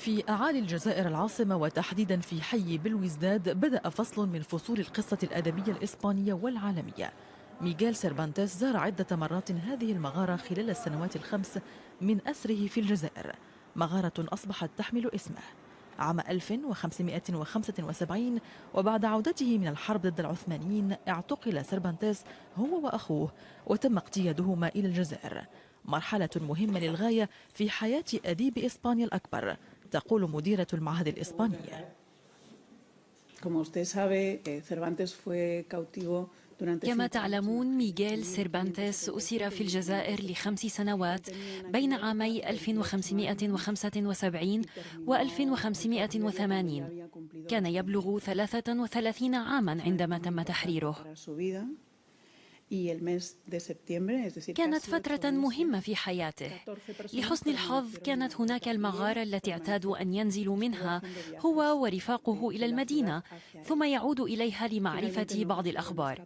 في أعالي الجزائر العاصمة وتحديدا في حي بلويزداد بدأ فصل من فصول القصة الأدبية الإسبانية والعالمية. ميغيل سيرفانتيس زار عدة مرات هذه المغارة خلال السنوات الخمس من أسره في الجزائر، مغارة أصبحت تحمل اسمه. عام 1575 وبعد عودته من الحرب ضد العثمانيين اعتقل سيرفانتيس هو وأخوه وتم اقتيادهما إلى الجزائر، مرحلة مهمة للغاية في حياة أديب إسبانيا الأكبر، تقول مديرة المعهد الإسباني. كما تعلمون، ميغيل سيرفانتيس أسر في الجزائر ل5 سنوات بين عامي 1575 و 1580. كان يبلغ 33 عاما عندما تم تحريره. كانت فترة مهمة في حياته. لحسن الحظ كانت هناك المغارة التي اعتادوا أن ينزلوا منها هو ورفاقه إلى المدينة، ثم يعود إليها لمعرفة بعض الأخبار.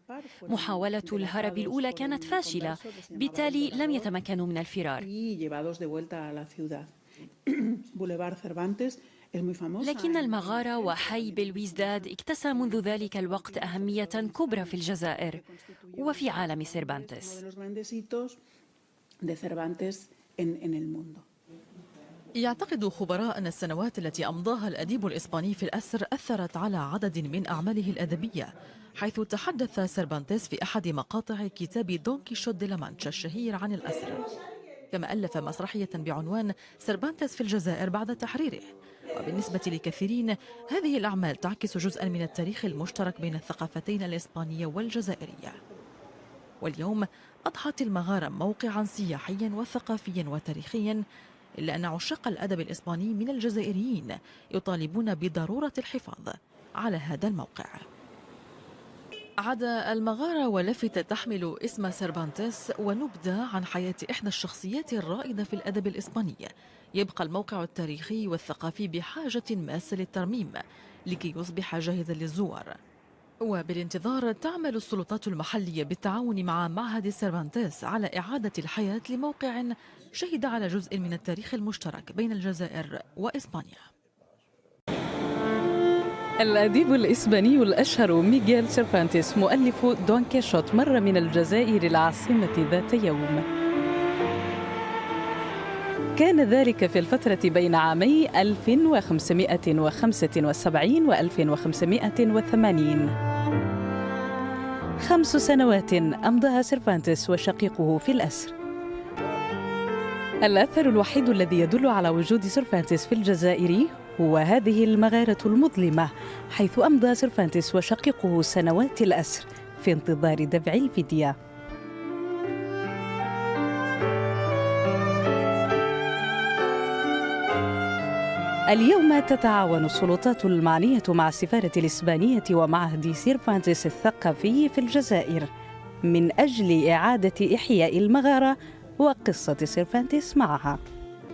محاولة الهرب الأولى كانت فاشلة، بالتالي لم يتمكنوا من الفرار. لكن المغارة وحي بلويزداد اكتسى منذ ذلك الوقت أهمية كبرى في الجزائر وفي عالم سيرفانتيس. يعتقد خبراء أن السنوات التي أمضاها الأديب الإسباني في الأسر أثرت على عدد من أعماله الأدبية، حيث تحدث سيرفانتيس في أحد مقاطع كتاب دون كيشوت دي لا مانشا الشهير عن الأسر. كما ألف مسرحية بعنوان سيرفانتيس في الجزائر بعد تحريره. وبالنسبة لكثيرين هذه الأعمال تعكس جزءا من التاريخ المشترك بين الثقافتين الإسبانية والجزائرية. واليوم أضحت المغارة موقعا سياحيا وثقافيا وتاريخيا، إلا أن عشاق الأدب الإسباني من الجزائريين يطالبون بضرورة الحفاظ على هذا الموقع. عدا المغارة ولفتة تحمل اسم سيرفانتيس ونبذة عن حياة إحدى الشخصيات الرائدة في الأدب الإسباني، يبقى الموقع التاريخي والثقافي بحاجة ماسة للترميم لكي يصبح جاهزا للزوار. وبالانتظار تعمل السلطات المحلية بالتعاون مع معهد سيرفانتيس على إعادة الحياة لموقع شهد على جزء من التاريخ المشترك بين الجزائر وإسبانيا. الأديب الإسباني الأشهر ميغيل سيرفانتيس مؤلف دون كيشوت مر من الجزائر العاصمة ذات يوم. كان ذلك في الفترة بين عامي 1575 و 1580. 5 سنوات أمضاها سيرفانتيس وشقيقه في الأسر. الأثر الوحيد الذي يدل على وجود سيرفانتيس في الجزائر هو هذه المغارة المظلمة، حيث أمضى سيرفانتيس وشقيقه سنوات الأسر في انتظار دفع الفدية. اليوم تتعاون السلطات المعنية مع السفارة الإسبانية ومعهد سيرفانتيس الثقافي في الجزائر من أجل إعادة إحياء المغارة وقصة سيرفانتيس معها.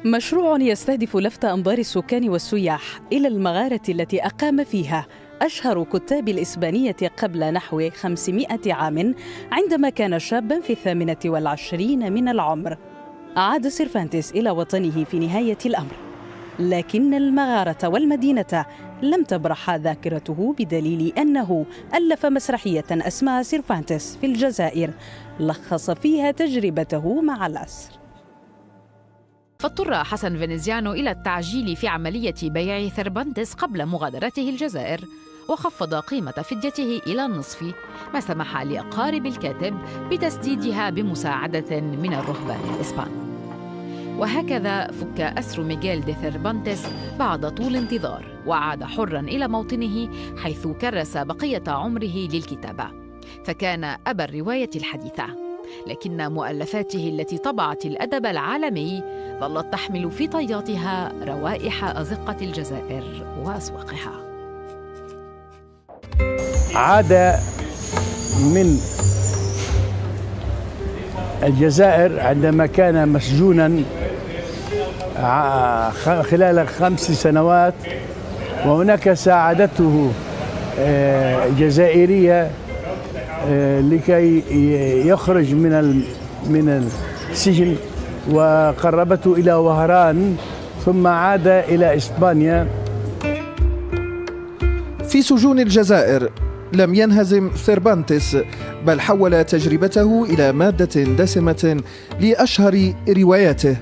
مشروع يستهدف لفت أنظار السكان والسياح إلى المغارة التي أقام فيها أشهر كتاب الإسبانية قبل نحو 500 عام، عندما كان شاباً في 28 من العمر. عاد سيرفانتيس إلى وطنه في نهاية الأمر، لكن المغارة والمدينة لم تبرح ذاكرته، بدليل أنه ألف مسرحية اسمها سيرفانتيس في الجزائر لخص فيها تجربته مع الأسر. فاضطر حسن فينيزيانو إلى التعجيل في عملية بيع سيرفانتيس قبل مغادرته الجزائر، وخفض قيمة فديته إلى النصف، ما سمح لأقارب الكاتب بتسديدها بمساعدة من الرهبان الإسبان. وهكذا فك أسر ميغيل دي سيرفانتيس بعد طول انتظار، وعاد حراً إلى موطنه، حيث كرس بقية عمره للكتابة، فكان أبا الرواية الحديثة. لكن مؤلفاته التي طبعت الأدب العالمي ظلت تحمل في طياتها روائح أزقة الجزائر وأسواقها. عاد من الجزائر عندما كان مسجونا خلال 5 سنوات، وهناك ساعدته جزائرية لكي يخرج من السجن، وقربته إلى وهران ثم عاد إلى إسبانيا. في سجون الجزائر لم ينهزم سيربانتس، بل حول تجربته إلى مادة دسمة لأشهر رواياته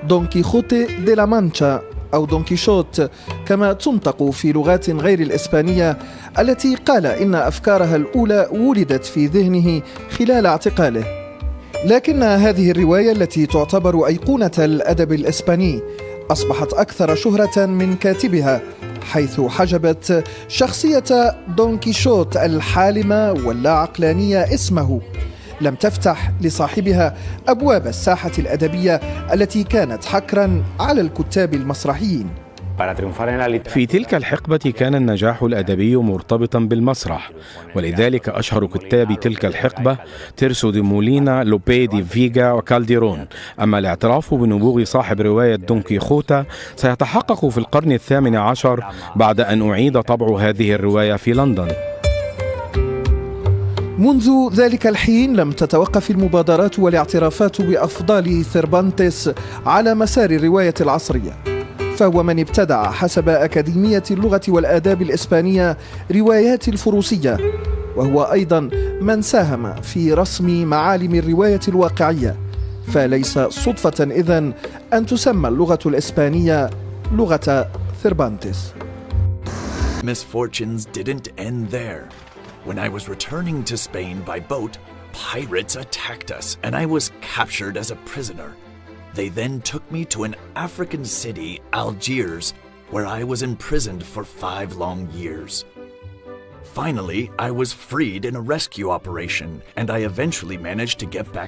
دون كيخوتي دي لا مانشا أو دون كيشوت كما تنطق في لغات غير الإسبانية، التي قال إن أفكارها الأولى ولدت في ذهنه خلال اعتقاله. لكن هذه الرواية التي تعتبر أيقونة الأدب الإسباني أصبحت أكثر شهرة من كاتبها، حيث حجبت شخصية دون كيشوت الحالمة واللاعقلانية اسمه. لم تفتح لصاحبها أبواب الساحة الأدبية التي كانت حكراً على الكتاب المسرحيين. في تلك الحقبة كان النجاح الأدبي مرتبطا بالمسرح، ولذلك أشهر كتاب تلك الحقبة تيرسو دي مولينا، لوبي دي فيغا وكالديرون. أما الاعتراف بنبوغ صاحب رواية دون كيخوتا سيتحقق في القرن الثامن عشر بعد أن أعيد طبع هذه الرواية في لندن. منذ ذلك الحين لم تتوقف المبادرات والاعترافات بأفضال سيربانتس على مسار الرواية العصرية، فهو من ابتدع حسب أكاديمية اللغة والآداب الإسبانية روايات الفروسية، وهو أيضا من ساهم في رسم معالم الرواية الواقعية، فليس صدفة إذن أن تسمى اللغة الإسبانية لغة سيربانتس. Misfortunes didn't end there. When I was returning to Spain by boat, pirates attacked us and I was captured as a prisoner. They then took me to an African city, Algiers, where I was imprisoned for 5 long years. Finally, I was freed in a rescue operation and I eventually managed to get back